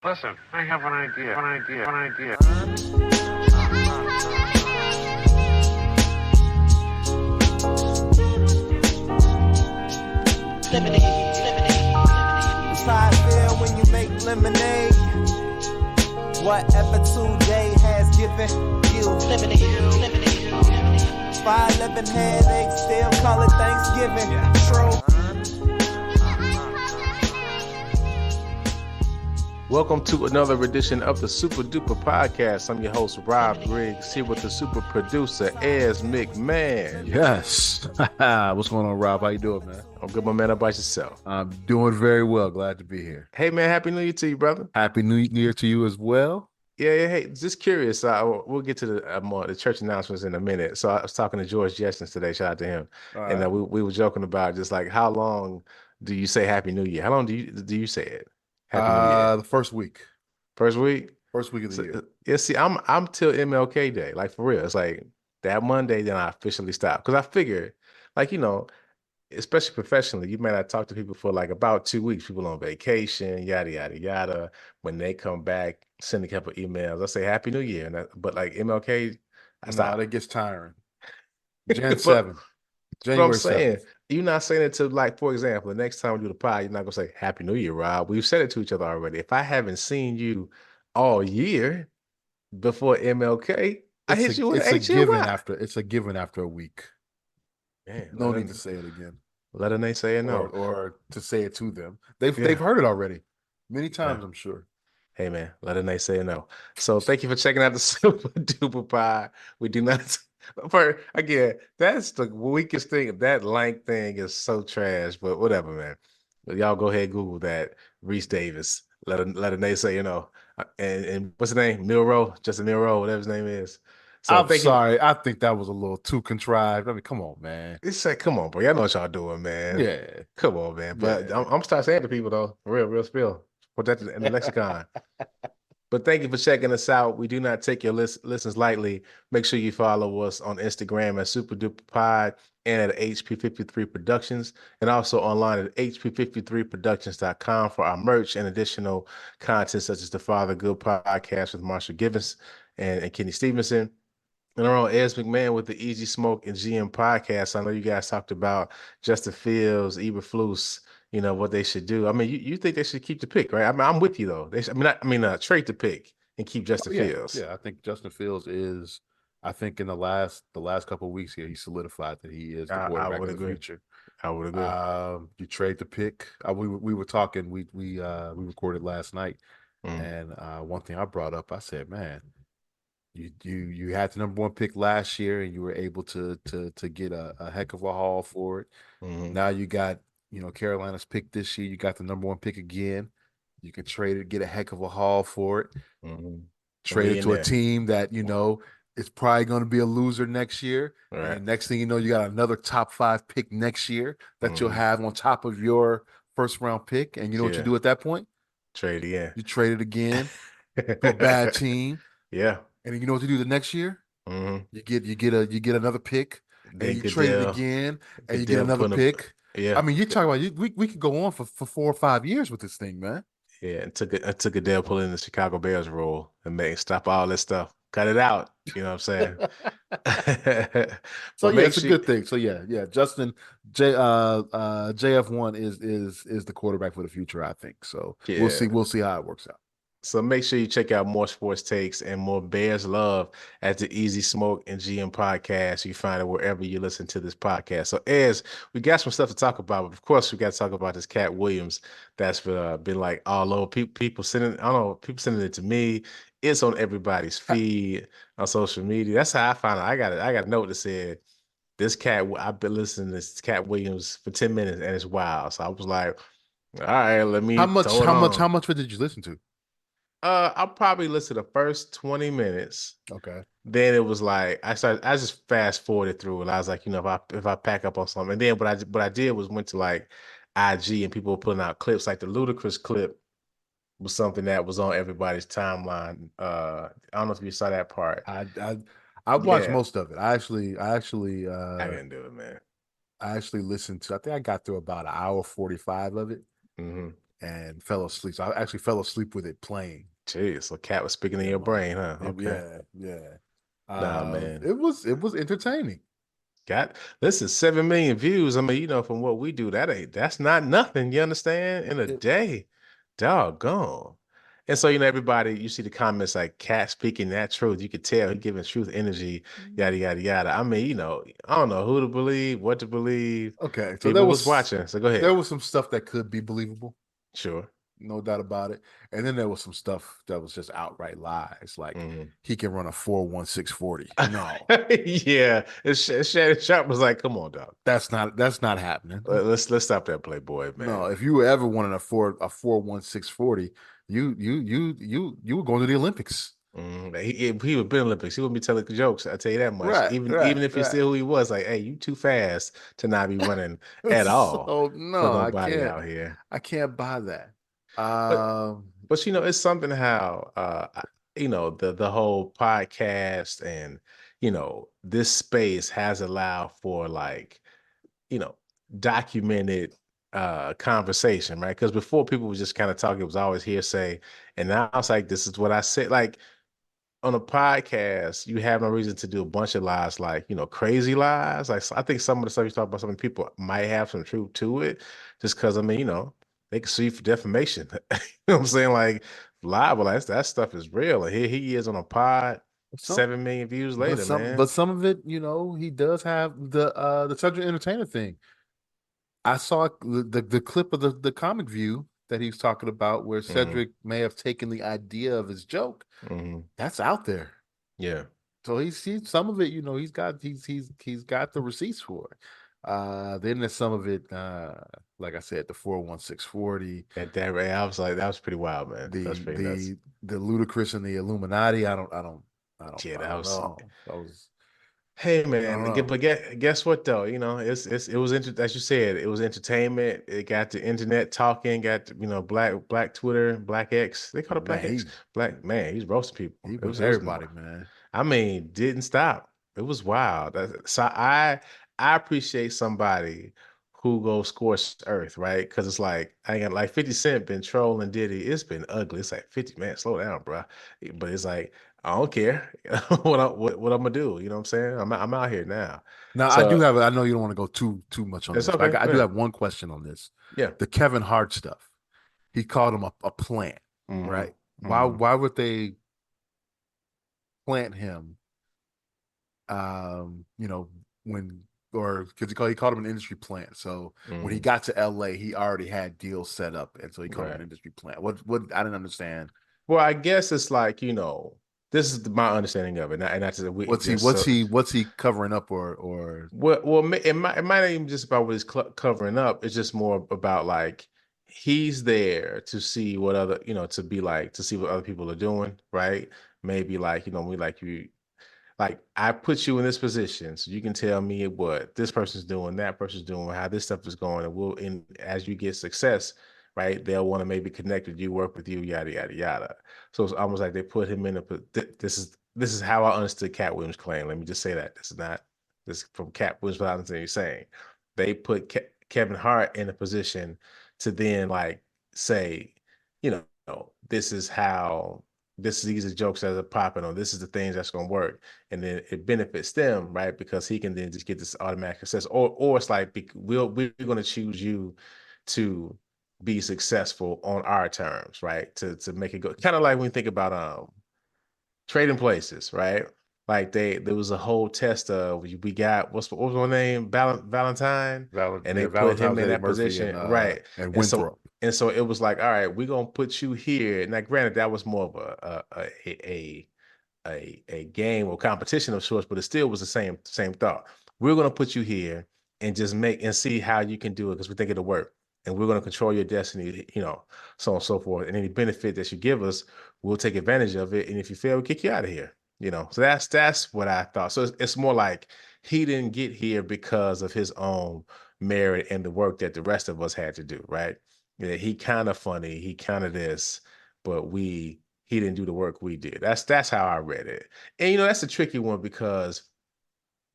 Listen, I have an idea. It's how I feel when you make lemonade. Whatever today has given you. 511 headaches, still call it Thanksgiving. True. Welcome to another edition of the Super Duper Podcast. I'm your host, Rob Griggs, here with the super producer, Ez McMahon. Yes. What's going on, Rob? How you doing, man? I'm good, my man. How about yourself? I'm doing very well. Glad to be here. Hey, man, Happy New Year to you, brother. Happy New Year to you as well. Yeah. Hey, just curious. We'll get to the church announcements in a minute. So I was talking to George Jessens today. Shout out to him. All And right. we were joking about just like how long do you say Happy New Year? How long do you say it? Happy New Year. The first week. First week? First week of the year. Yeah, see, I'm till MLK Day, like for real. It's like that Monday, then I officially stop. Because I figure, like, especially professionally, you may not talk to people for like about 2 weeks, people on vacation, yada, yada, yada. When they come back, send a couple emails. I say Happy New Year. But like MLK, I stop. That gets tiring. Jan But- 7. But I'm January saying, 7th. you're not saying it to, like, for example, the next time we do the pod, you're not gonna say Happy New Year, Rob. We've said it to each other already. If I haven't seen you all year before MLK, I hit you with It's a HUI. given after a week. Man, No need to say it again. let a naysayer know. Or to say it to them. They've Yeah. heard it already. Many times, Yeah. I'm sure. Hey, man, let a naysayer know. So thank you for checking out the Super Duper Pod. We do not. Again, that's the weakest thing. That lank thing is so trash, but whatever, man. But y'all go ahead and Google that. Reese Davis. Let a naysayer know. And what's his name? Justin Milroe, whatever his name is. So I'm thank you. sorry. I think that was a little too contrived. I mean, come on, man. It's like, come on, bro. Y'all know what y'all doing, man. Yeah. Come on, man. But Yeah. I'm start saying to people though, real spill. Put that in the lexicon. But thank you for checking us out. We do not take your listens lightly. Make sure you follow us on Instagram at Super Duper Pod and at HP53 Productions, and also online at HP53productions.com for our merch and additional content such as the Father Good podcast with Marshall Givens and Kenny Stevenson. And our own Ez McMahon with the Easy Smoke and GM podcast. I know you guys talked about Justin Fields, Eberflus, what they should do. I mean, you think they should keep the pick, right? I mean, I'm with you though. Trade the pick and keep Justin Fields. Yeah, I think Justin Fields is. I think in the last couple of weeks here, he solidified that he is the quarterback of the future. I would agree. You trade the pick. We were talking. We recorded last night, and one thing I brought up, I said, man, you had the number one pick last year, and you were able to get a heck of a haul for it. Now you got Carolina's pick this year. You got the number one pick again. You can trade it, get a heck of a haul for it. Trade it to a team that is probably going to be a loser next year. Right. And next thing you know, you got another top 5 pick next year that you'll have on top of your first round pick. And you know what you do at that point? Trade again. You trade it again to a bad team. Yeah. And then you know what you do the next year? You get another pick, and you trade it again, and you get another pick. Yeah. I mean, you're talking about we could go on for 4 or 5 years with this thing, man. Yeah, and took Adele pulling the Chicago Bears role and stop all this stuff. Cut it out. You know what I'm saying? So yeah, it's a good thing. So yeah. Justin JF1 is the quarterback for the future, I think. So Yeah. We'll see how it works out. So make sure you check out more sports takes and more Bears love at the Easy Smoke and GM podcast. You find it wherever you listen to this podcast. So Ez, we got some stuff to talk about, but of course we got to talk about this Katt Williams that's been like all over. People sending it to me. It's on everybody's feed on social media. That's how I found out. I got a note that said this cat. I've been listening to this Katt Williams for 10 minutes and it's wild. So I was like, all right, let me. How much did you listen to? I'll probably listen to the first 20 minutes. Okay. Then it was like I just fast forwarded through and I was like, if I pack up on something. And then what I did was went to like IG and people were putting out clips, like the Ludacris clip was something that was on everybody's timeline. I don't know if you saw that part. I watched most of it. I actually I didn't do it, man. I actually listened to, I think I got through about an hour 45 of it. and fell asleep. So I actually fell asleep with it playing. Jeez, so Katt was speaking in your brain, huh? Okay. Yeah. Nah, man. It was entertaining. This is 7 million views. I mean, from what we do, that's not nothing. You understand? In a day, doggone. And so, everybody, you see the comments like Katt speaking that truth. You could tell he giving truth energy, yada yada yada. I mean, I don't know who to believe, what to believe. Okay, so People was watching. So go ahead. There was some stuff that could be believable. Sure. No doubt about it. And then there was some stuff that was just outright lies, like he can run a 4.1640. No. Yeah. Shannon Sharp was like, come on, dog. That's not happening. Let's stop that Playboy, man. No, if you ever wanted a 4.1640, you were going to the Olympics. He would be Olympics. He wouldn't be telling jokes. I tell you that much. Right, even if he's still who he was, like, hey, you too fast to not be running at all. So no, for nobody I can't, out here. I can't buy that. But it's something how the whole podcast and this space has allowed for like documented conversation, right? Because before people were just kind of talking, it was always hearsay, and now it's like this is what I said. Like on a podcast, you have no reason to do a bunch of lies, like crazy lies. Like I think some of the stuff you talk about, some people might have some truth to it, just because they can sue you for defamation. You know what I'm saying? Like libel, that stuff is real. And here he is on a pod, 7 million views later, man. But some of it, he does have the Cedric Entertainer thing. I saw the clip of the comic view that he was talking about where Cedric may have taken the idea of his joke. That's out there. Yeah. So he's some of it, he's got the receipts for it. Then there's some of it, like I said, the 4.1640. I was like, that was pretty wild, man. That's pretty nuts. The ludicrous and the Illuminati. I don't Yeah, that know. Hey man, but guess what though? It was as you said, it was entertainment. It got the internet talking, got black Twitter, black X. They call it black X. Black man, he's roasting people. It was everybody, man. I mean, didn't stop. It was wild. So I appreciate somebody who goes scorched earth, right? Because it's like I got like 50 Cent been trolling Diddy. It's been ugly. It's like 50, man, slow down, bro. But it's like I don't care what I'm gonna do. You know what I'm saying? I'm out here now. Now I do have. I know you don't want to go too much on this. Okay. I do have one question on this. Yeah, the Kevin Hart stuff. He called him a plant, right? Why would they plant him? Because he called him an industry plant. So when he got to LA, he already had deals set up, and so he called him an industry plant. What I didn't understand. Well, I guess it's like this is my understanding of it, and that's what's he covering up or well it might not even just about what he's covering up. It's just more about like he's there to see what other to see what other people are doing, right? Maybe like we like you. Like I put you in this position so you can tell me what this person's doing, that person's doing, how this stuff is going, and as you get success, right? They'll want to maybe connect with you, work with you, yada yada yada. So it's almost like they put him in this is how I understood Katt Williams' claim. Let me just say that this is from Katt Williams without anything you're saying. They put Kevin Hart in a position to then like say, these are jokes that are popping on. This is the things that's going to work, and then it benefits them, right? Because he can then just get this automatic success, or it's like we're going to choose you to be successful on our terms, right? To make it go, kind of like when you think about trading places, right? Like there was a whole test of we got what was my name, Valentine, and they put him in that position, right? And Winthrop. And so it was like, all right, we're gonna put you here. Now, granted, that was more of a game or competition of sorts, but it still was the same thought. We're gonna put you here and just make and see how you can do it because we think it'll work. And we're gonna control your destiny, so on and so forth. And any benefit that you give us, we'll take advantage of it. And if you fail, we'll kick you out of here. So that's what I thought. So it's more like he didn't get here because of his own merit and the work that the rest of us had to do, right? Yeah, he kind of funny, he kind of this, but he didn't do the work we did. That's how I read it. And that's a tricky one because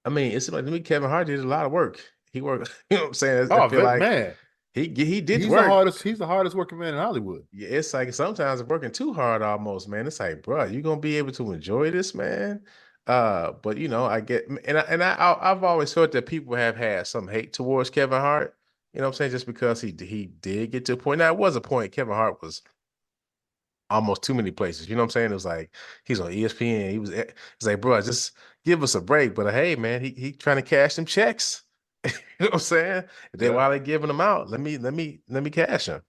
I mean, it's like to me, Kevin Hart did a lot of work. He worked, you know what I'm saying? Oh, man. He did He's work. the hardest working man in Hollywood. Yeah, it's like sometimes it's working too hard almost, man. It's like, bro, you gonna be able to enjoy this, man. But you know, I get I've always thought that people have had some hate towards Kevin Hart. You know what I'm saying? Just because he did get to a point. Now, it was a point Kevin Hart was almost too many places. You know what I'm saying? It was like he's on ESPN. It's like, bro, just give us a break. But hey, man, he trying to cash them checks. You know what I'm saying? And then Yeah. while they giving them out, let me cash them.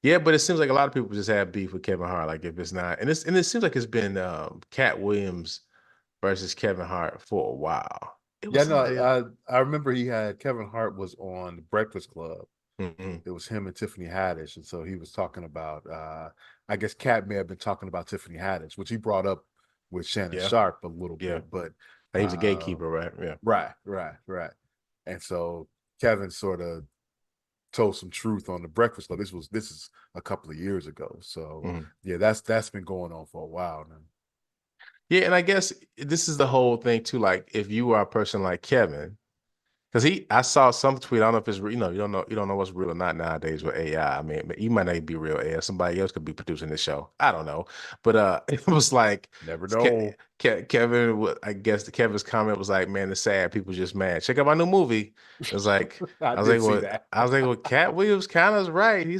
Yeah, but it seems like a lot of people just have beef with Kevin Hart. Like if it's not, and it seems like it's been Katt Williams versus Kevin Hart for a while. It Yeah, was no, I remember Kevin Hart was on the Breakfast Club. Mhm. It was him and Tiffany Haddish, and so he was talking about. I guess Cat may have been talking about Tiffany Haddish, which he brought up with Shannon Yeah, Sharp a little yeah. bit, but He was a uh, gatekeeper, right? Yeah. right, and so Kevin sort of told some truth on the Breakfast Club. This is a couple of years ago, so Mhm. yeah, that's been going on for a while now. Yeah, and I guess this is the whole thing too. Like if you are a person like Kevin, because I saw some tweet. I don't know if it's real. You don't know what's real or not nowadays with AI. I mean, you might not be real AI. Somebody else could be producing this show. I don't know, but it was like Never know. Kevin. I guess Kevin's comment was like, "Man, it's sad. People just mad. Check out my new movie." It was like, I I was like, did see "Well, that. Katt Williams kind of is right." He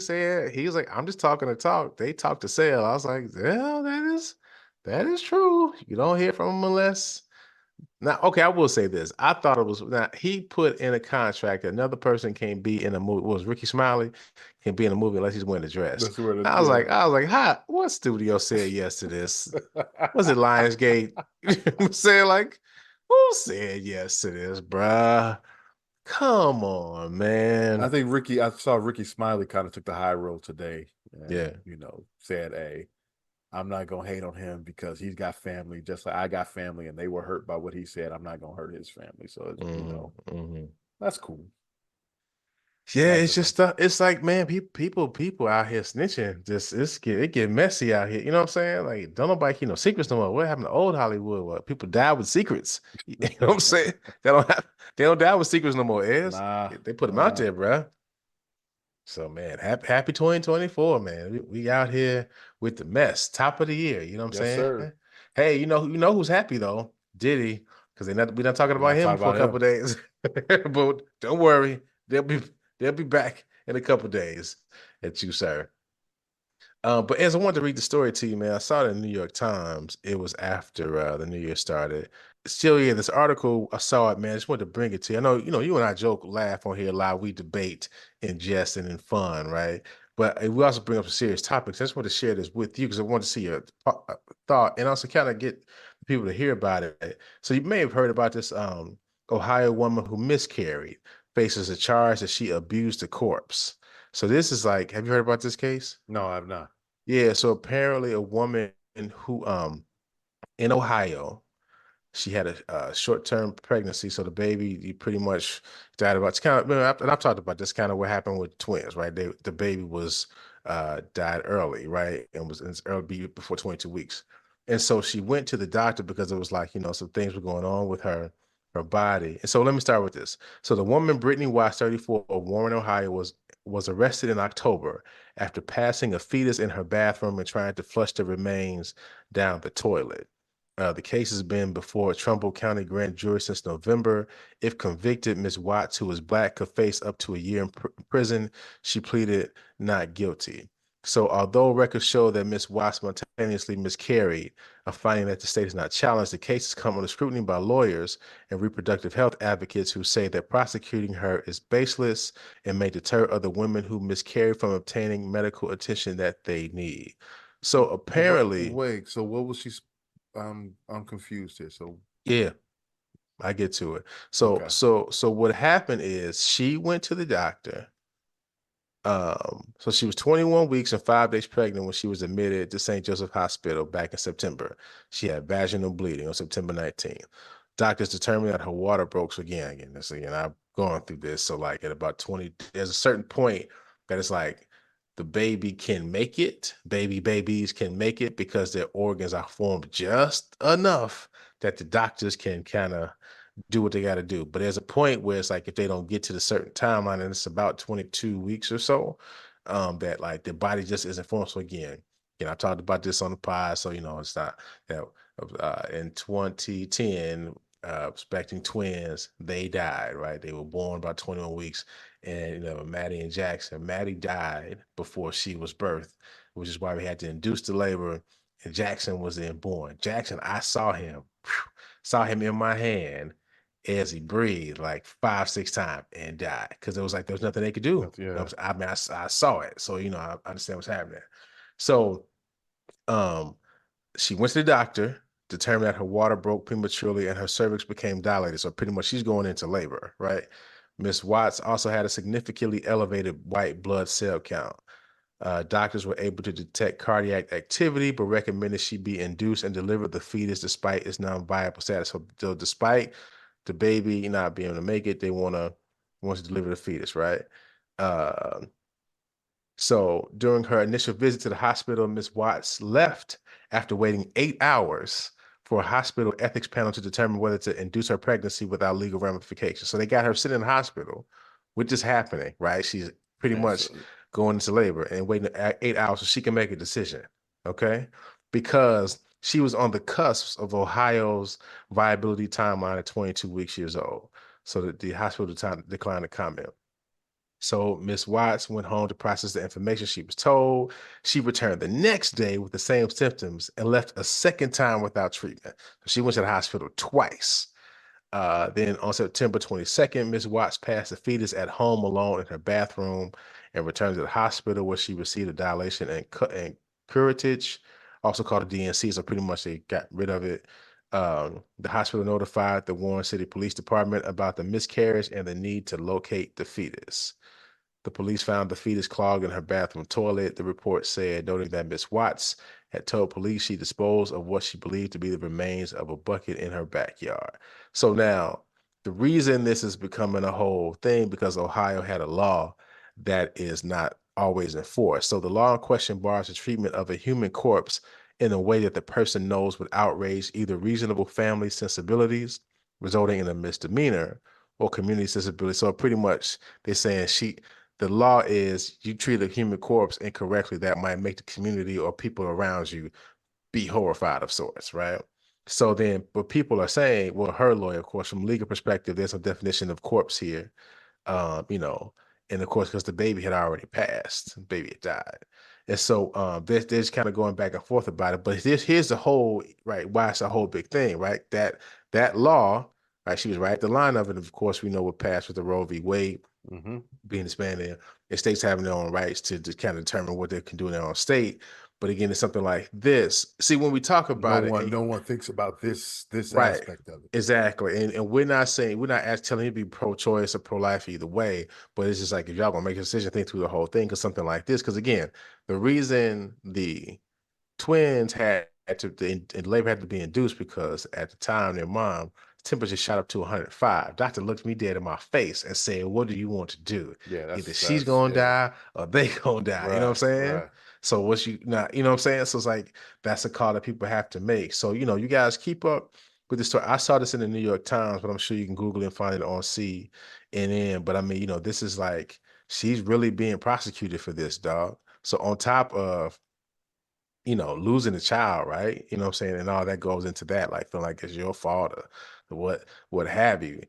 was like, "I'm just talking to talk. They talk to sell." I was like, "Yeah, that is true. You don't hear from them unless." Now, okay, I will say this. I thought it was now he put in a contract that another person can't be in a movie. Was Ricky Smiley can be in a movie unless he's wearing a dress. That's what I was like, hi, what studio said yes to this? Was it Lionsgate? I'm saying like, who said yes to this, bruh? Come on, man. I saw Ricky Smiley kind of took the high road today and, Yeah. said, hey, I'm not going to hate on him because he's got family, just like I got family and they were hurt by what he said. I'm not going to hurt his family. So, Hmm. that's cool. Yeah, Nice it's of him. just it's like, man, people out here snitching. Just it get messy out here. You know what I'm saying? Like, don't nobody keep no secrets no more. What happened to old Hollywood? What people die with secrets? You know what I'm saying? They don't die with secrets no more. Is Nah, they put them out nah. there, bruh. So man, happy 2024, man. We out here with the mess, top of the year. You know what I'm Yes, saying? sir. Hey, you know who's happy though? Diddy, because we not talking We're about not him talking for a about couple him. of days. But don't worry, they'll be back in a couple of days at you, sir. But as I wanted to read the story to you, man, I saw it in the New York Times. It was after the New Year started. Still, yeah, this article, I saw it, man. I just wanted to bring it to you. I know, you and I joke, laugh on here a lot. We debate and jest and in fun, right? But we also bring up some serious topics. I just want to share this with you because I want to see your thought and also kind of get people to hear about it. So you may have heard about this Ohio woman who miscarried, faces a charge that she abused a corpse. So this is like, have you heard about this case? No, I've not. Yeah, so apparently a woman who in Ohio, she had a short-term pregnancy, so the baby he pretty much died about. It's kind of, and I've talked about this kind of what happened with twins, right? The baby was died early, right, and was in its early before 22 weeks, and so she went to the doctor because it was like some things were going on with her body. And so let me start with this. So the woman Brittany Watts, 34, of Warren, Ohio, was arrested in October after passing a fetus in her bathroom and trying to flush the remains down the toilet. The case has been before a Trumbull County grand jury since November. If convicted, Ms. Watts, who is Black, could face up to a year in prison. She pleaded not guilty. So, although records show that Ms. Watts spontaneously miscarried, a finding that the state has not challenged, the case has come under scrutiny by lawyers and reproductive health advocates who say that prosecuting her is baseless and may deter other women who miscarry from obtaining medical attention that they need. So, apparently, Wait, so what was she? I'm confused here. So, yeah, I get to it. So okay. so what happened is she went to the doctor. So she was 21 weeks and 5 days pregnant when she was admitted to St. Joseph Hospital back in September. She had vaginal bleeding on September 19th. Doctors determined that her water broke. So again, I've gone through this. So like at about 20, there's a certain point that it's like the baby can make it, babies can make it because their organs are formed just enough that the doctors can kind of do what they got to do. But there's a point where it's like if they don't get to the certain timeline, and it's about 22 weeks or so, that like the body just isn't formed. So again, I talked about this on the pod, so it's not that in 2010, expecting twins, they died, right? They were born about 21 weeks, and Maddie and Jackson. Maddie died before she was birthed, which is why we had to induce the labor, and Jackson was then born. Jackson, I saw him, saw him in my hand as he breathed like 5-6 times and died because it was like there was nothing they could do. Yeah. I mean, I saw it, so I understand what's happening. So, she went to the doctor, determined that her water broke prematurely and her cervix became dilated. So pretty much she's going into labor, right? Miss Watts also had a significantly elevated white blood cell count. Doctors were able to detect cardiac activity, but recommended she be induced and deliver the fetus despite its non-viable status. So despite the baby not being able to make it, they want to deliver the fetus, right? So during her initial visit to the hospital, Ms. Watts left after waiting 8 hours for a hospital ethics panel to determine whether to induce her pregnancy without legal ramifications. So they got her sitting in the hospital with this happening, right? She's pretty much going into labor and waiting 8 hours so she can make a decision, okay? Because she was on the cusp of Ohio's viability timeline at 22 weeks years old. So the hospital declined to comment. So Miss Watts went home to process the information she was told. She returned the next day with the same symptoms and left a second time without treatment. So she went to the hospital twice. Then on September 22nd, Miss Watts passed the fetus at home alone in her bathroom and returned to the hospital where she received a dilation and curettage, also called a DNC. So pretty much they got rid of it. The hospital notified the Warren City Police Department about the miscarriage and the need to locate the fetus. The police found the fetus clogged in her bathroom toilet, the report said, noting that Miss Watts had told police she disposed of what she believed to be the remains of a bucket in her backyard. So now, the reason this is becoming a whole thing, because Ohio had a law that is not always enforced. So the law in question bars the treatment of a human corpse in a way that the person knows would outrage either reasonable family sensibilities, resulting in a misdemeanor, or community sensibility. So pretty much they're saying the law is you treat a human corpse incorrectly, that might make the community or people around you be horrified of sorts, right? So then, but people are saying, well, her lawyer, of course, from legal perspective, there's a definition of corpse here, and of course, because the baby had already passed, the baby had died. And so they're just kind of going back and forth about it. But here's the whole, right, why it's a whole big thing, right? That law, right, she was right at the line of it. Of course, we know what passed with the Roe v. Wade being expanded, and states having their own rights to kind of determine what they can do in their own state. But again, it's something like this. See, when we talk about no one thinks about this right, aspect of it. Exactly. And we're not telling you to be pro-choice or pro-life either way, but it's just like, if y'all gonna make a decision, think through the whole thing, because something like this, because again, the reason the twins had and labor had to be induced because at the time their mom temperature shot up to 105. Doctor looked me dead in my face and said, what do you want to do? Yeah, Either she's gonna die or they gonna die. Right, you know what I'm saying? right. So what's you not, you know what I'm saying? So it's like, that's a call that people have to make. So, you guys keep up with the story. I saw this in the New York Times, but I'm sure you can Google and find it on CNN. But I mean, this is like, she's really being prosecuted for this, dog. So on top of losing a child, right? You know what I'm saying? And all that goes into that, like feeling like it's your fault or what have you.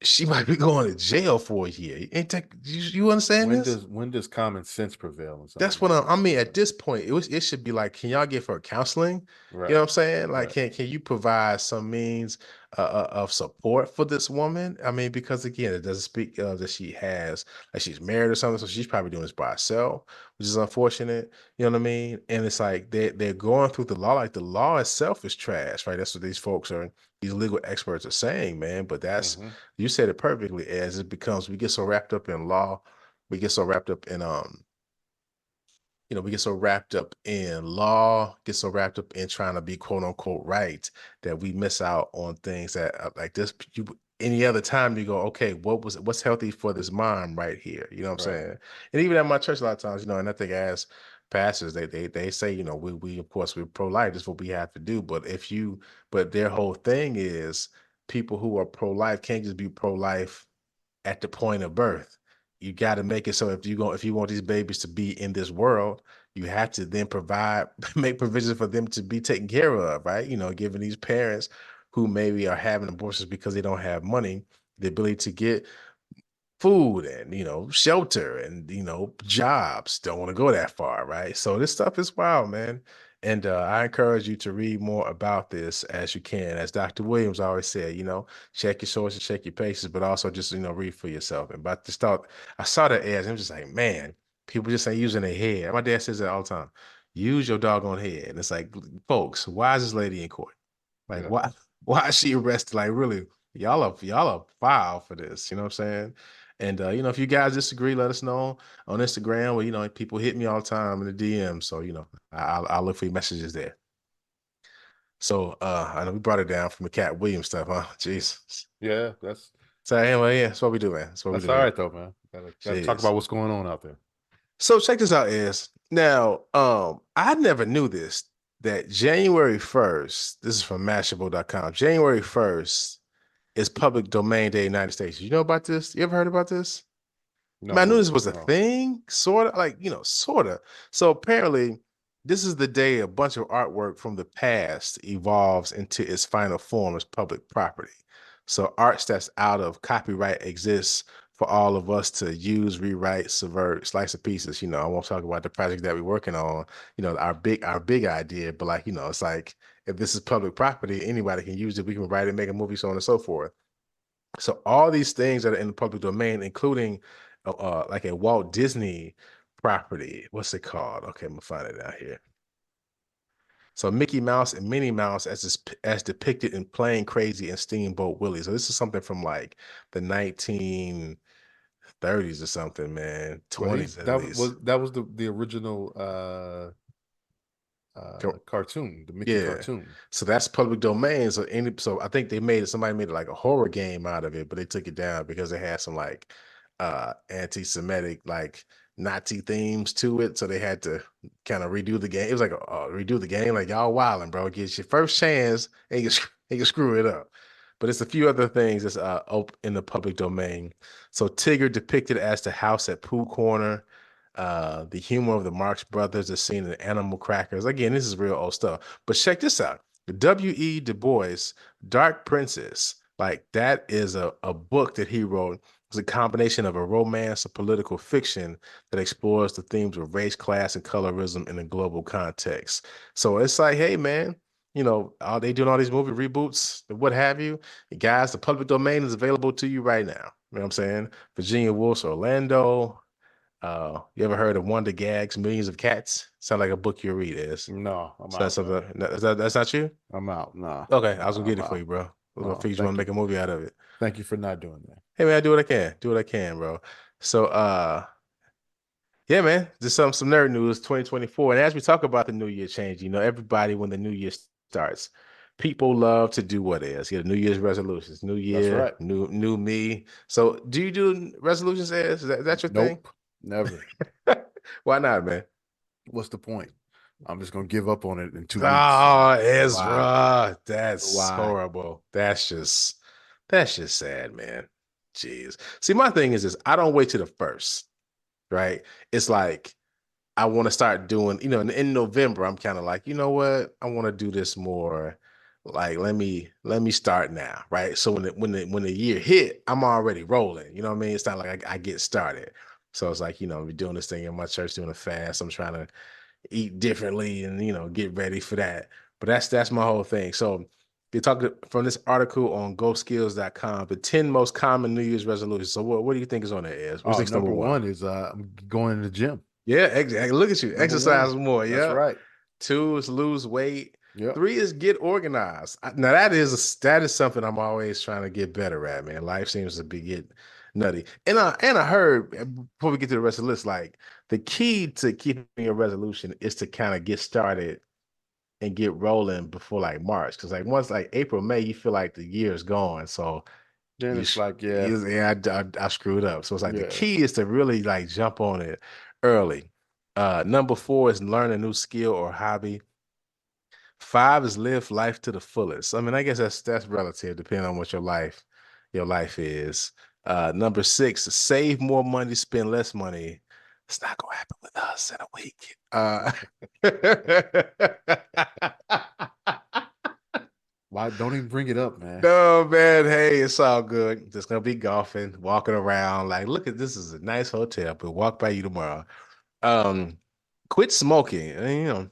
She might be going to jail for a year. Ain't that, you understand this? When does common sense prevail? That's what I mean. At this point, it should be like, can y'all give her counseling? Right. You know what I'm saying? Like, Right. can you provide some means of support for this woman? I mean, because again, it doesn't speak of that she has, like, she's married or something, so she's probably doing this by herself, which is unfortunate. You know what I mean? And it's like they're going through the law, like the law itself is trash, right? That's what these legal experts are saying, man. But that's you said it perfectly. As it becomes, we get so wrapped up in law, we get so wrapped up in we get so wrapped up in law, get so wrapped up in trying to be quote unquote right, that we miss out on things that like this. Any other time you go, okay, what's healthy for this mom right here? You know what I'm saying? And even at my church, a lot of times, and I think as pastors, they say, we of course we're pro-life, this is what we have to do. But but their whole thing is, people who are pro-life can't just be pro-life at the point of birth. You got to make it so if you want these babies to be in this world, you have to then make provisions for them to be taken care of, right? Giving these parents who maybe are having abortions because they don't have money, the ability to get food and shelter and jobs. Don't want to go that far, right? So this stuff is wild, man. And I encourage you to read more about this as you can. As Dr. Williams always said, check your sources, check your paces, but also just read for yourself. And but just thought I saw that ads and I'm just like, man, people just ain't using their head. My dad says that all the time. Use your doggone head. And it's like, folks, why is this lady in court? Like, why is she arrested? Like, really, y'all are foul for this. You know what I'm saying? And if you guys disagree, let us know on Instagram. Where people hit me all the time in the DM. So I'll look for your messages there. So I know we brought it down from the Katt Williams stuff, huh? Jeez. Yeah, that's So anyway, yeah, that's what we do, man. That's what we do. All right though, man. Gotta talk about what's going on out there. So check this out, is now I never knew this, that January 1st, this is from Mashable.com. January 1st is public domain day in the United States. You know about this? You ever heard about this? No, Man, I knew this was a thing, sort of, sort of. So apparently, this is the day a bunch of artwork from the past evolves into its final form as public property. So arts that's out of copyright exists for all of us to use, rewrite, subvert, slice of pieces. I won't talk about the project that we're working on, our big idea, but it's like, if this is public property, anybody can use it. We can write it, make a movie, so on and so forth. So all these things that are in the public domain, including like a Walt Disney property. What's it called? Okay, I'm gonna find it out here. So Mickey Mouse and Minnie Mouse as depicted in Plain Crazy and Steamboat Willie. So this is something from like the 1930s or something, man. 20s at least. That was the original cartoon, the Mickey cartoon. So that's public domain. So I think somebody made it like a horror game out of it, but they took it down because it had some like anti-Semitic, like Nazi themes to it. So they had to kind of redo the game. It was like redo the game, like y'all wilding, bro. Get your first chance and you can screw it up. But it's a few other things that's in the public domain. So Tigger depicted as the house at Pooh Corner. The humor of the Marx Brothers is seen in Animal Crackers. Again, this is real old stuff. But check this out. The W.E. Du Bois, Dark Princess, like that is a book that he wrote. It's a combination of a romance, a political fiction that explores the themes of race, class, and colorism in a global context. So it's like, hey, man, are they doing all these movie reboots and what have you? Guys, the public domain is available to you right now. You know what I'm saying? Virginia Woolf's Orlando. You ever heard of Wonder Gag's Millions of Cats? Sound like a book you read, is. No, I'm out. That's not you? I'm out. No. Okay, I was gonna get it for you, bro. I was gonna figure you want to make a movie out of it. Thank you for not doing that. Hey man, I do what I can. Do what I can, bro. So yeah, man, just some nerd news 2024. And as we talk about the New Year change, everybody, when the New Year starts, people love to do what is. New Year's resolutions. New year, that's right. New me. So do you do resolutions, is that your thing? Never. Why not, man? What's the point? I'm just gonna give up on it in 2 weeks. Oh, Ezra, wow. That's horrible. That's just sad, man. Jeez. See, my thing is this: I don't wait till the first, right? It's like I want to start doing, in November. I'm kind of like, you know what? I want to do this more. Like, let me start now, right? So when the year hit, I'm already rolling. You know what I mean? It's not like I get started. So it's like, we're doing this thing in my church, doing a fast. I'm trying to eat differently and, get ready for that. But that's my whole thing. So they talk from this article on GoSkills.com, the 10 most common New Year's resolutions. So what do you think is on there, is? What's number one is I'm going to the gym. Yeah, exactly. Look at you. Number exercise more. Yeah. That's right. 2 is lose weight. Yep. 3 is get organized. Now that is something I'm always trying to get better at, man. Life seems to get nutty. And I heard, before we get to the rest of the list, like the key to keeping a resolution is to kind of get started and get rolling before like March. Because like once like April, May, you feel like the year is gone. So then it's like, I screwed up. So it's like the key is to really like jump on it early. Number 4 is learn a new skill or hobby. 5 is live life to the fullest. I mean, I guess that's relative, depending on what your life is. Number 6, save more money, spend less money. It's not gonna happen with us in a week. Why don't even bring it up, man? No, man. Hey, it's all good. Just gonna be golfing, walking around. Like, look at this is a nice hotel. But walk by you tomorrow. Um, quit smoking.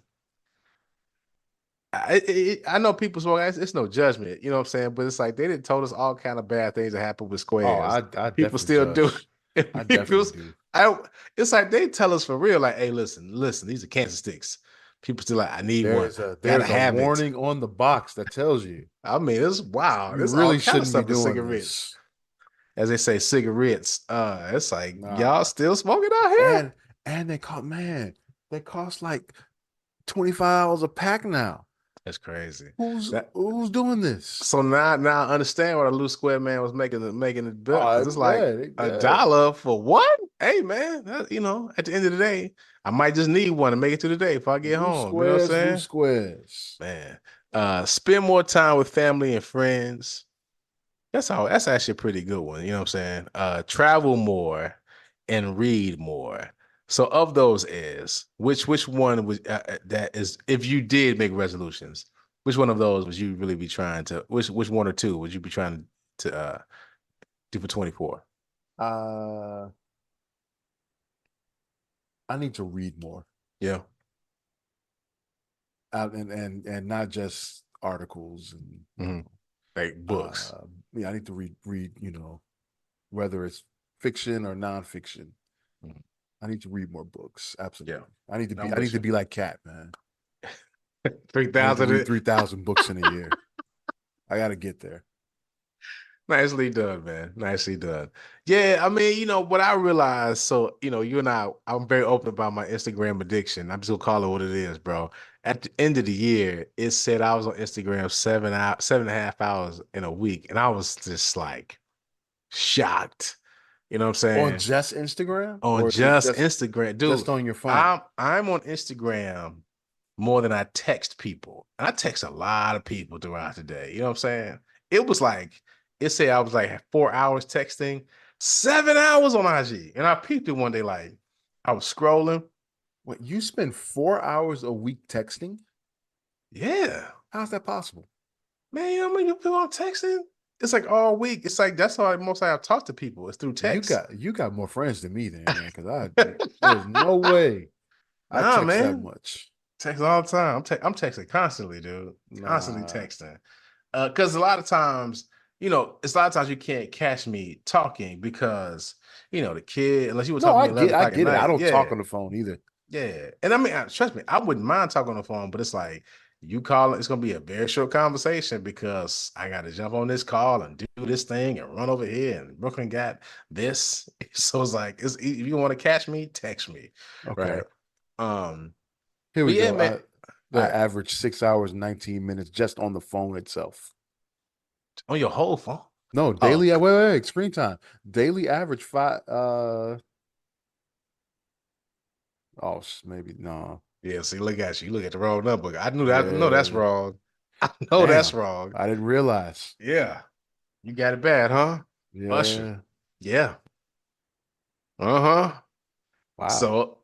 I know people smoke. It's no judgment. You know what I'm saying? But it's like they didn't told us all kind of bad things that happen with Oh, squares. I People definitely still do. judge. it. I People's, definitely do. it's like they tell us for real. Like, hey, listen. These are cancer sticks. People still like, I need one. Gotta There's a have it. warning on the box that tells you I mean, it's wow. you There's all really kind of shouldn't be stuff with doing cigarettes. this. As they say, cigarettes. It's like y'all Nah. still smoking out here. And they cost like $25 a pack now. That's crazy. Who's doing this? So now I understand why the loose square man was making it bill, because it's like $1 for what? Hey man, at the end of the day, I might just need one to make it to the day if I get home. You know what I'm saying? Loose squares. Man. Spend more time with family and friends. That's actually a pretty good one. You know what I'm saying? Travel more and read more. So of those which one was that is, if you did make resolutions, which one of those would you really be trying to, which one or two would you be trying to do for 24? I need to read more. Yeah. And not just articles and like books. I need to read, whether it's fiction or nonfiction. I need to read more books. Absolutely. Yeah. I need to be like Katt, man. 3,000 3,000 books in a year. I got to get there. Nicely done, man. Nicely done. Yeah, I mean, what I realized, so, you and I'm very open about my Instagram addiction. I'm just gonna call it what it is, bro. At the end of the year, it said I was on Instagram 7.5 hours in a week, and I was just like shocked. You know what I'm saying? On just Instagram? On just Instagram, dude. Just on your phone. I'm on Instagram more than I text people. And I text a lot of people throughout the day. You know what I'm saying? It was like, it said I was like 4 hours texting, 7 hours on IG. And I peeped it one day, like I was scrolling. What, you spend 4 hours a week texting? Yeah. How's that possible? Man, you know how many people I'm texting? It's like all week. It's like that's how I've talked to people. It's through text. You got more friends than me then, man. Because there's no way I text that much. Text all the time. I'm texting constantly, dude. Constantly texting. Because a lot of times, it's a lot of times you can't catch me talking because the kid, unless you were talking to me I get it. I don't talk on the phone either. Yeah. And I mean, trust me, I wouldn't mind talking on the phone, but it's like you call it, it's gonna be a very short conversation because I gotta jump on this call and do this thing and run over here, and Brooklyn got this. So it's like, if you want to catch me, text me. Okay. Right. Here we go. Man. I average 6 hours and 19 minutes just on the phone itself. On your whole phone? No, daily. Wait, screen time. Daily average 5. Maybe no. Yeah, see, look at you. You look at the wrong number. I knew that. No, that's wrong. I know that's wrong. I didn't realize. Yeah. You got it bad, huh? Yeah. Usher. Yeah. Uh-huh. Wow. So,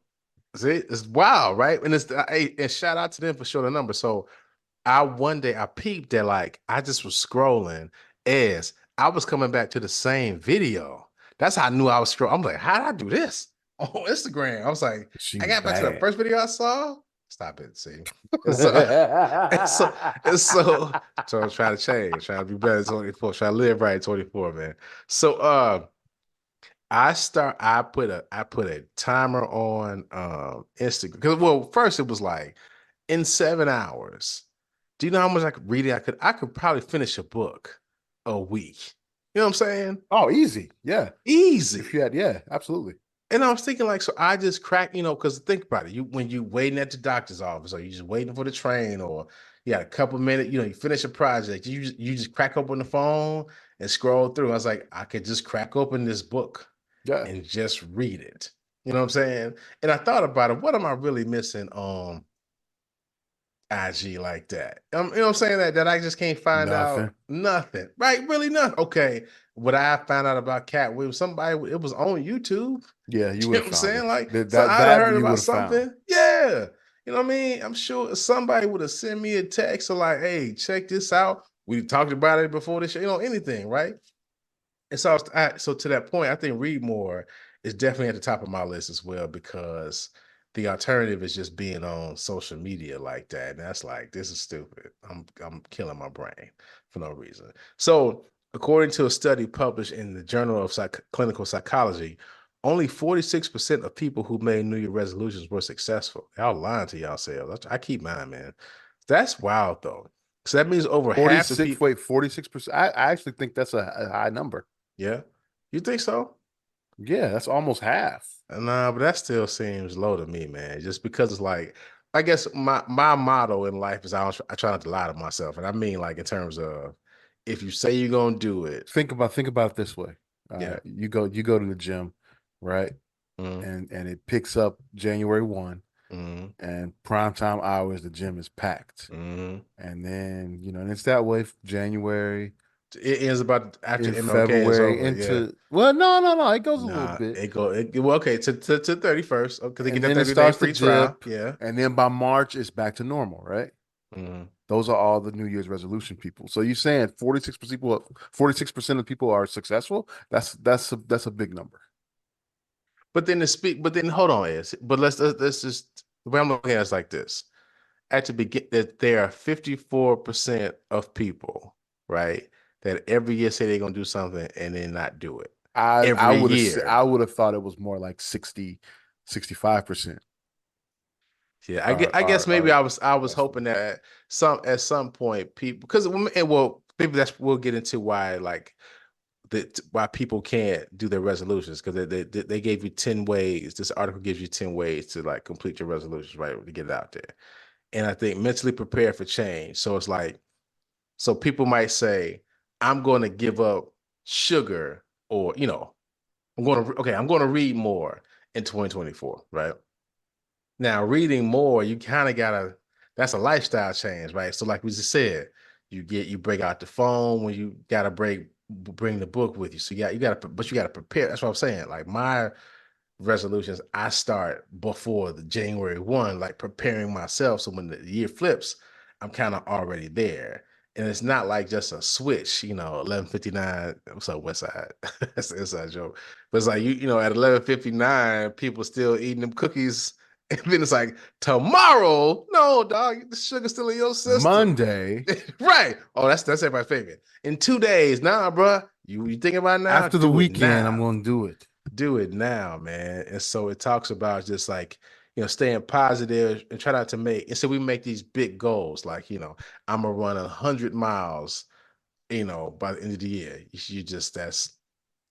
see, it's wild, right? And and shout out to them for showing the number. So one day I peeped that, like, I just was scrolling as I was coming back to the same video. That's how I knew I was scrolling. I'm like, how did I do this on Instagram? I was like, I got back to the first video I saw. Stop it, see. So I'm trying to change, trying to be better 24, trying to live right 24, man. So I put a timer on Instagram. Because first it was like, in 7 hours, do you know how much I could read it? I could probably finish a book a week. You know what I'm saying? Oh, easy. Yeah. Easy. If you had, yeah, absolutely. And I was thinking, like, so I just crack, because think about it. When you waiting at the doctor's office, or you just waiting for the train, or you got a couple minutes, you finish a project, you just crack open the phone and scroll through. I was like, I could just crack open this book and just read it. You know what I'm saying? And I thought about it. What am I really missing on IG like that. You know what I'm saying? That I just can't find out nothing. Right? Really nothing. Okay. What I found out about Katt Williams, somebody, it was on YouTube. Yeah, you You would know have what I'm found saying? it. Like, so That I'd have heard you about would have something. found. Yeah. You know what I mean? I'm sure somebody would have sent me a text or like, hey, check this out. We talked about it before this show, anything, right? And so, so to that point, I think read more is definitely at the top of my list as well, because the alternative is just being on social media like that. And that's like, this is stupid. I'm killing my brain for no reason. So according to a study published in the Journal of Clinical Psychology, only 46% of people who made New Year resolutions were successful. Y'all lying to yourselves. I keep mine, man. That's wild though. So that means over half the people. Wait, 46%. I actually think that's a high number. Yeah. You think so? Yeah, that's almost half. Nah, but that still seems low to me, man. Just because it's like, I guess my motto in life is I try not to lie to myself. And I mean like in terms of if you say you're gonna do it. Think about it this way. Yeah. You go to the gym, right? Mm-hmm. And it picks up January 1. Mm-hmm. And primetime hours, the gym is packed. Mm-hmm. And then, and it's that way January. It ends about after in MLK February is over. into Yeah. no, it goes a little Nah, bit. well, okay, to 31st. Because they And get that then it 30-day starts to free trial. dip. Yeah. And then by March, it's back to normal, right? Mm-hmm. Those are all the New Year's resolution people. So you're saying 46% of people are successful? That's a big number. But then hold on, is but let's just the way I'm looking at it is like this. At the begin that there are 54% of people, right, that every year say they're gonna do something and then not do it. I Every would year. have thought it was more like 65%. Yeah, I guess maybe I was hoping that at some point people, because maybe we'll get into why why people can't do their resolutions, because they gave you 10 ways. This article gives you 10 ways to like complete your resolutions, right, to get it out there. And I think mentally prepare for change. So it's like, so people might say, I'm going to give up sugar, or I'm going to read more in 2024, right? Now, reading more, you kind of gotta, that's a lifestyle change, right? So like we just said, you break out the phone when you gotta bring the book with you. So you gotta, but you gotta prepare. That's what I'm saying. Like my resolutions, I start before the January 1, like preparing myself. So when the year flips, I'm kind of already there. And it's not like just a switch, 11:59. What's up, West Side? That's an inside joke. But it's like at 11:59, people still eating them cookies. And then it's like, tomorrow, no, dog, the sugar's still in your system. Monday. Right. Oh, that's everybody's favorite. In 2 days, nah, bro. You thinking about it now? After the weekend, I'm now. gonna do it. Do it now, man. And so it talks about just like, staying positive and try not to and so we make these big goals, like, I'm gonna run 100 miles, by the end of the year.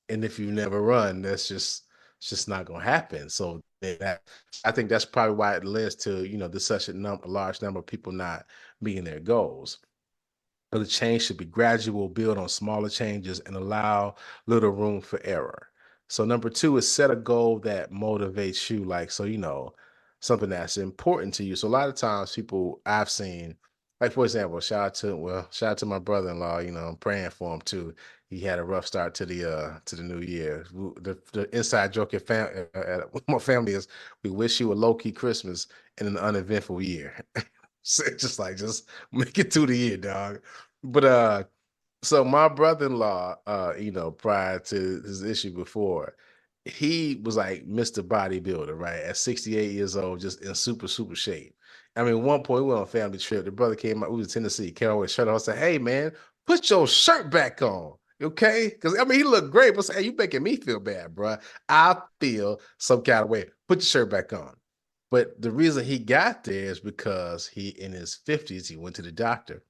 And if you never run, it's just not gonna happen. So I think that's probably why it leads to, there's such a large number of people not meeting their goals. But the change should be gradual, build on smaller changes, and allow little room for error. So number 2 is set a goal that motivates you, like, so something that's important to you. So a lot of times people I've seen, like for example, shout out to my brother-in-law. I'm praying for him too. He had a rough start to the new year. The inside joke at my family is, we wish you a low-key Christmas and an uneventful year. So just make it through the year, dog. But so my brother-in-law, prior to his issue before, he was like Mr. Bodybuilder, right? At 68 years old, just in super, super shape. I mean, one point we went on a family trip. The brother came out, we was in Tennessee, came out with his shirt on. I said, hey man, put your shirt back on. Okay? Because I mean he looked great, but hey, you making me feel bad, bro. I feel some kind of way. Put your shirt back on. But the reason he got there is because he, in his 50s, he went to the doctor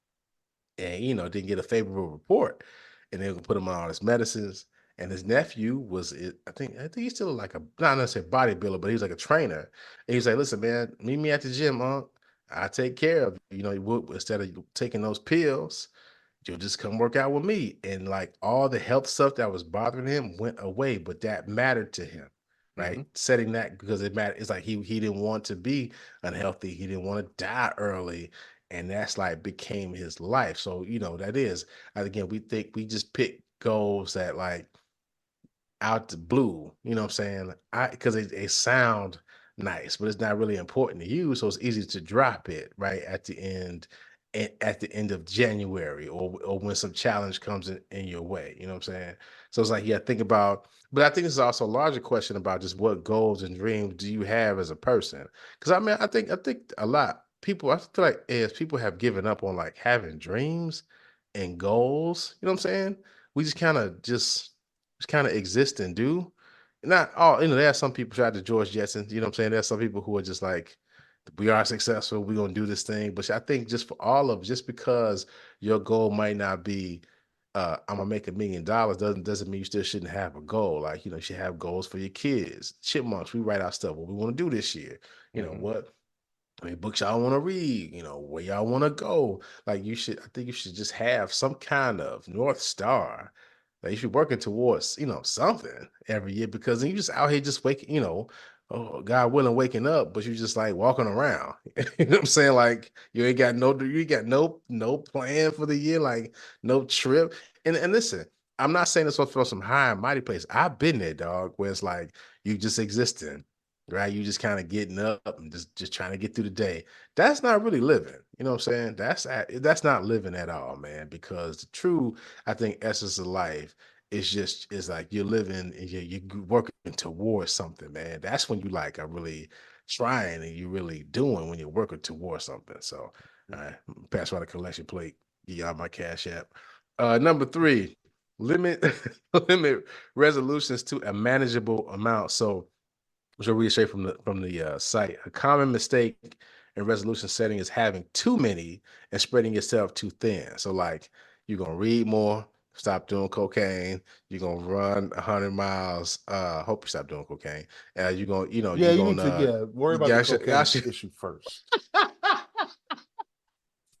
and didn't get a favorable report, and they put him on all his medicines. And his nephew I think he's still like a, not necessarily bodybuilder, but he's like a trainer. And he's like, listen, man, meet me at the gym, I take care of you. Instead of taking those pills, you'll just come work out with me. And like all the health stuff that was bothering him went away, but that mattered to him, right? Mm-hmm. Setting that, because it mattered. It's like he didn't want to be unhealthy. He didn't want to die early. and that's like became his life. So, that is, again, we think we just pick goals that like out the blue, you know what I'm saying? Because they sound nice, but it's not really important to you. So it's easy to drop it right at the end of January, or when some challenge comes in your way. You know what I'm saying? So it's like, yeah, think about, but I think it's also a larger question about just what goals and dreams do you have as a person? Because I mean, I think a lot people, I feel like as people have given up on like having dreams and goals, you know what I'm saying? We just kind of exist and do. Not all, there are some people try to George Jetson, you know what I'm saying? There's some people who are just like, we are successful, we're gonna do this thing. But I think just for all of just because your goal might not be I'm gonna make $1 million doesn't mean you still shouldn't have a goal. Like, you should have goals for your kids. Chipmunks, we write out stuff what we want to do this year. What I mean, books y'all want to read, where y'all want to go. Like I think you should just have some kind of North Star that you should be working towards, something every year, because then you just out here just waking, oh, God willing, waking up, but you just like walking around. You know what I'm saying? Like you ain't got no plan for the year, like no trip. And listen, I'm not saying this from some high and mighty place. I've been there, dog, where it's like you just existing, right? You just kind of getting up and just trying to get through the day. That's not really living. You know what I'm saying? That's not living at all, man. Because the true, I think, essence of life is like you're living and you're working towards something, man. That's when you like are really trying and you're really doing when you're working towards something. So, all right, pass around the collection plate. Get y'all my cash app. Number 3, limit limit resolutions to a manageable amount. So, which I'll read straight from the site. A common mistake in resolution setting is having too many and spreading yourself too thin. So, like, you're gonna read more, stop doing cocaine. You're gonna run 100 miles. Hope you stop doing cocaine. You're gonna, Yeah, you're you need to gonna. worry about the cocaine issue first.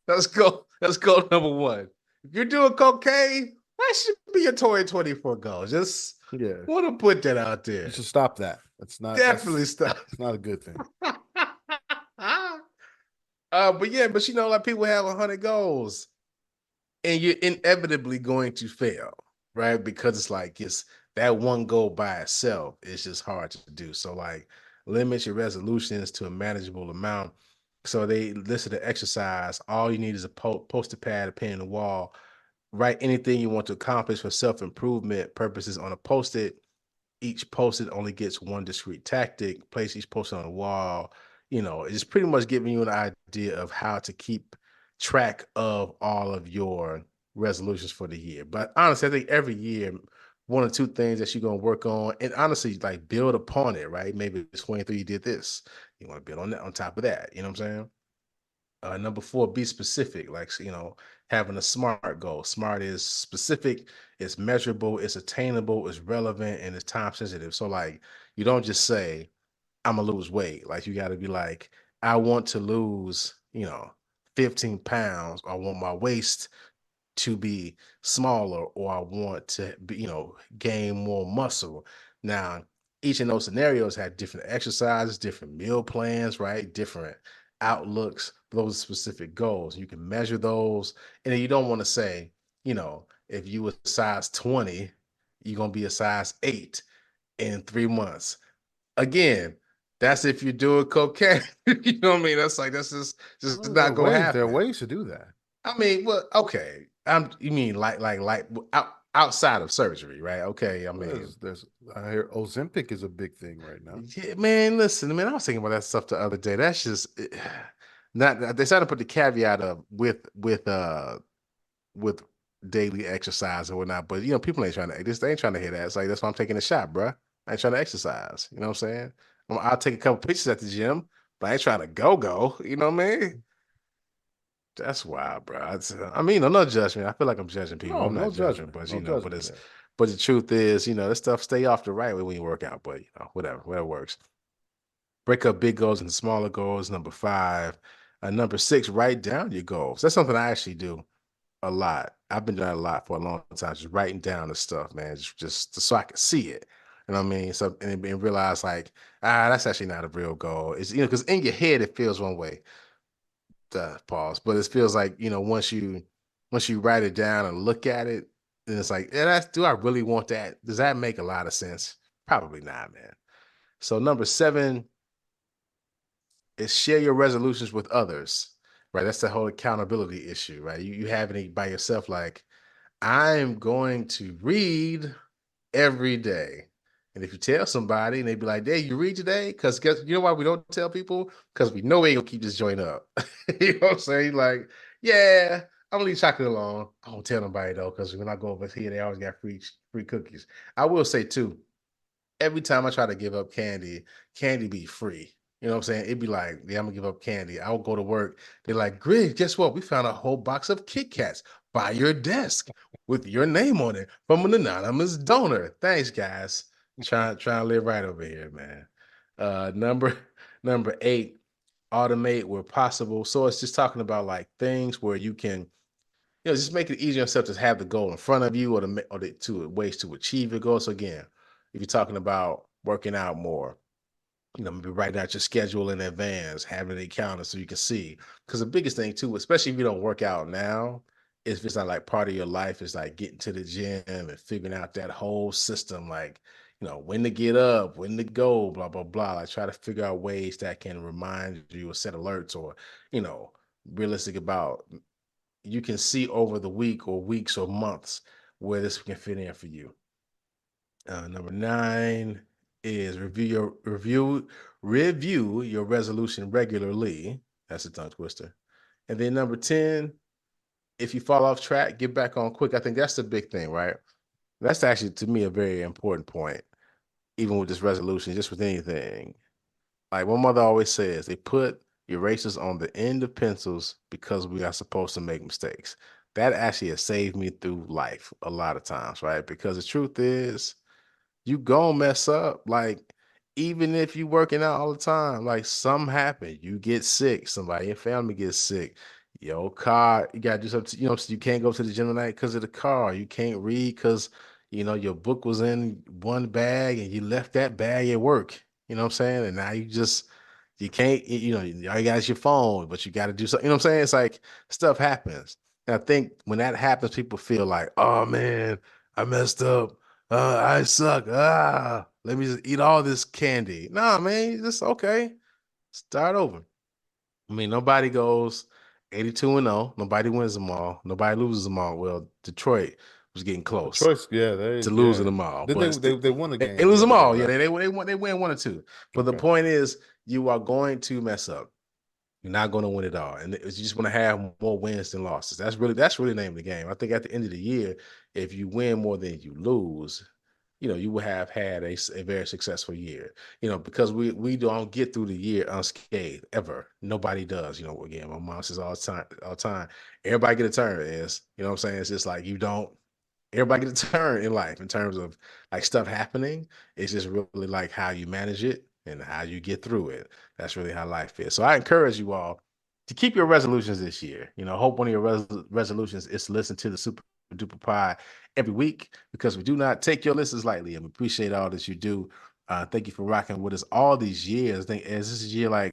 Let's go. Let's go. Number 1. If you're doing cocaine, that should be your 2024 goal. Just Yeah, want to put that out there. you should stop that. Definitely stop. It's not a good thing. But yeah, but like people have 100 goals, and you're inevitably going to fail, right? Because it's that one goal by itself is just hard to do. So like, limit your resolutions to a manageable amount. So they listed the exercise. All you need is a post-it pad, a pen, and a wall. Write anything you want to accomplish for self-improvement purposes on a post-it. Each post-it only gets one discrete tactic. Place each post-it on the wall. It's pretty much giving you an idea of how to keep track of all of your resolutions for the year. But honestly, I think every year, 1 or 2 things that you're gonna work on, and honestly, like build upon it, right? Maybe it's 23, you did this. You want to build on that on top of that. You know what I'm saying? Number 4, be specific. Like, having a SMART goal. SMART is specific, it's measurable, it's attainable, it's relevant, and it's time sensitive. So like, you don't just say, I'm gonna lose weight. Like, you got to be like, I want to lose, 15 pounds. I want my waist to be smaller, or I want to be, gain more muscle. Now, each of those scenarios had different exercises, different meal plans, right? Different outlooks, those specific goals. You can measure those. And then you don't want to say, if you were size 20, you're going to be a size 8 in 3 months. Again, that's if you're doing cocaine. You know what I mean? That's just Well, not going to there are happen. ways to do that. I mean, well, okay. You mean like outside of surgery, right? Okay. I mean, I hear Ozempic is a big thing right now. yeah, man. Listen, man, I was thinking about that stuff the other day. That's just not. They started to put the caveat of with daily exercise and whatnot. But people ain't trying to. They ain't trying to hear that. It's like, that's why I'm taking a shot, bro. I ain't trying to exercise. You know what I'm saying? I'll take a couple pictures at the gym, but I ain't trying to go. You know what I mean? That's wild, bro. I mean, no judgment. I feel like I'm judging people. No, I'm not no judging, judgment. but No judgment it's there. but the truth is, this stuff stay off the right way when you work out. But whatever works. Break up big goals into smaller goals. Number 5. Number 6, write down your goals. That's something I actually do a lot. I've been doing a lot for a long time, just writing down the stuff, man, just so I can see it. You know what I mean? So and realize like, that's actually not a real goal. It's because in your head it feels one way. pause. But it feels like, once you write it down and look at it, then it's like, do I really want that? Does that make a lot of sense? Probably not, man. So number 7 is share your resolutions with others, right? That's the whole accountability issue, right? You having it by yourself, like, I'm going to read every day. And if you tell somebody and they be like, hey, you read today? Because you know why we don't tell people? Because we know we ain't gonna keep this joint up. You know what I'm saying? Like, yeah, I'm gonna leave chocolate alone. I don't tell nobody though, because when I go over here, they always got free cookies. I will say too, every time I try to give up candy, candy be free. You know what I'm saying? It'd be like, yeah, I'm gonna give up candy. I'll go to work. They're like, Greg, guess what? We found a whole box of Kit Kats by your desk with your name on it from an anonymous donor. Thanks, guys. Trying to live right over here, man. Number 8, automate where possible. So it's just talking about like things where you can, just make it easier on yourself to have the goal in front of you, or to ways to achieve your goal. So again, if you're talking about working out more, maybe writing out your schedule in advance, having an calendar so you can see. Because the biggest thing too, especially if you don't work out now, if it's not like part of your life, is like getting to the gym and figuring out that whole system, like, when to get up, when to go, blah, blah, blah. Like try to figure out ways that can remind you or set alerts, or, realistic about, you can see over the week or weeks or months where this can fit in for you. Number 9 is review your resolution regularly. That's a tongue twister. And then number 10, if you fall off track, get back on quick. I think that's the big thing, right? That's actually, to me, a very important point, even with this resolution, just with anything. Like my mother always says, they put erasers on the end of pencils because we are supposed to make mistakes. That actually has saved me through life a lot of times, right? Because the truth is, you gonna mess up. Like, even if you working out all the time, like something happen, you get sick, somebody in your family gets sick, your car, you gotta do something, so you can't go to the gym tonight because of the car. You can't read because your book was in one bag and you left that bag at work. You know what I'm saying? And now you can't, all you got is your phone, but you got to do something. You know what I'm saying? It's like stuff happens. And I think when that happens, people feel like, oh man, I messed up. I suck. Let me just eat all this candy. Nah, man, just okay. Start over. I mean, nobody goes 82-0. Nobody wins them all. Nobody loses them all. Well, Detroit was getting close Choice, yeah, to losing them all, Then but they won a they game lose the them other day, all. Yeah, right? they win 1 or 2. But the Okay. point is, you are going to mess up. You're not going to win it all, and you just want to have more wins than losses. That's really the name of the game. I think at the end of the year, if you win more than you lose, you will have had a very successful year. Because we don't get through the year unscathed ever. Nobody does. Again, my mom says all the time. Everybody get a turn. You know what I'm saying? It's just like you don't. Everybody get a turn in life in terms of like stuff happening. It's just really like how you manage it and how you get through it. That's really how life is. So I encourage you all to keep your resolutions this year. Hope one of your resolutions is to listen to the Super Duper Pie every week, because we do not take your listens lightly, and we appreciate all that you do. Thank you for rocking with us all these years. I think, is this is year like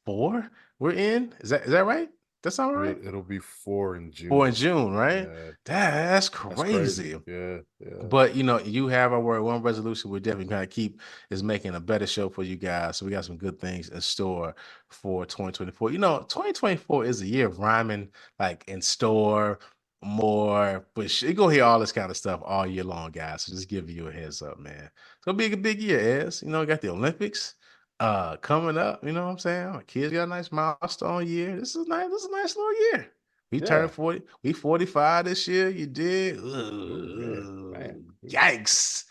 4 we're in? Is that right? That sound right? It'll be 4 in 4 in June. June, right? Yeah, That's that's crazy. crazy. Yeah, yeah. But you have our word. One resolution we're definitely going to keep is making a better show for you guys. So we got some good things in store for 2024. 2024 is a year of rhyming, like in store, more, but you're gonna hear all this kind of stuff all year long, guys. So just give you a heads up, man. It's gonna be a big year, Ez. Got the Olympics coming up. You know what I'm saying? Our kids got a nice milestone year. This is a nice little year. We Yeah. turned 40. We 45 this year. You did. Oh, yeah, man. Yikes.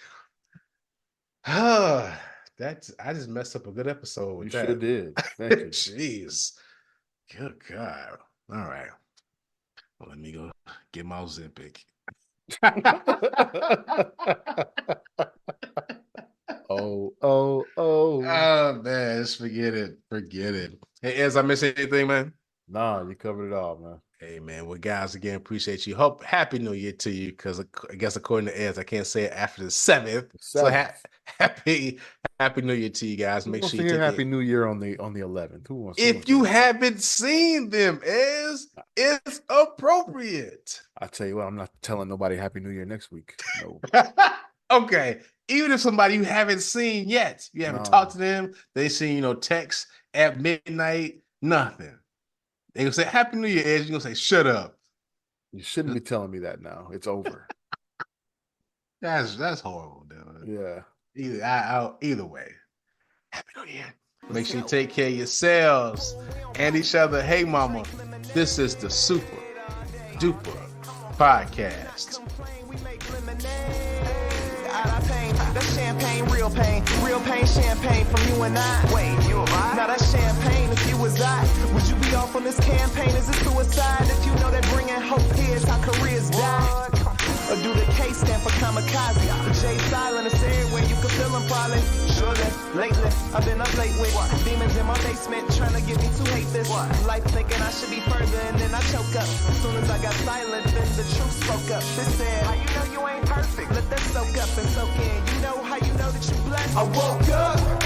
I just messed up a good episode You with sure that. did. Thank you. Jeez. Good God. All right. Well, let me go get my Ozempic. Oh, oh, oh. Oh man, just forget it. Forget it. Hey, Ez, I miss anything, man? Nah, you covered it all, man. Hey man, well guys, again, appreciate you. Hope Happy New Year to you, because I guess according to Ez, I can't say it after the 7th. So Seventh. happy Happy New Year to you guys. Who Make wants sure to you hear take Happy it. New Year on the 11th? Who wants? If you haven't seen them, it's appropriate. I tell you what, I'm not telling nobody Happy New Year next week. No. Okay. Even if somebody you haven't seen yet, you haven't talked to them, they seen, text at midnight, nothing. They gonna say Happy New Year, Ed. You're gonna say, shut up. You shouldn't be telling me that now. It's over. That's horrible, dude. Yeah. Either way. Happy New Year. Make sure you take care of yourselves and each other. Hey, mama, this is the Super Duper Podcast. That's champagne, real pain, champagne from you and I. Wait, you and I? Now that's champagne. If you was I, would you be off on this campaign? Is it suicide? If you know that bringing hope here is how careers die. Or do the K stand for kamikaze? The J silent is everywhere, you can feel them probably. Surely, lately, I've been up late with demons in my basement trying to get me to hate this. Life thinking I should be further and then I choke up. As soon as I got silent, then the truth spoke up. They said, how you know you ain't perfect? Let that soak up and soak in. You know how you know that you blessed? I woke up.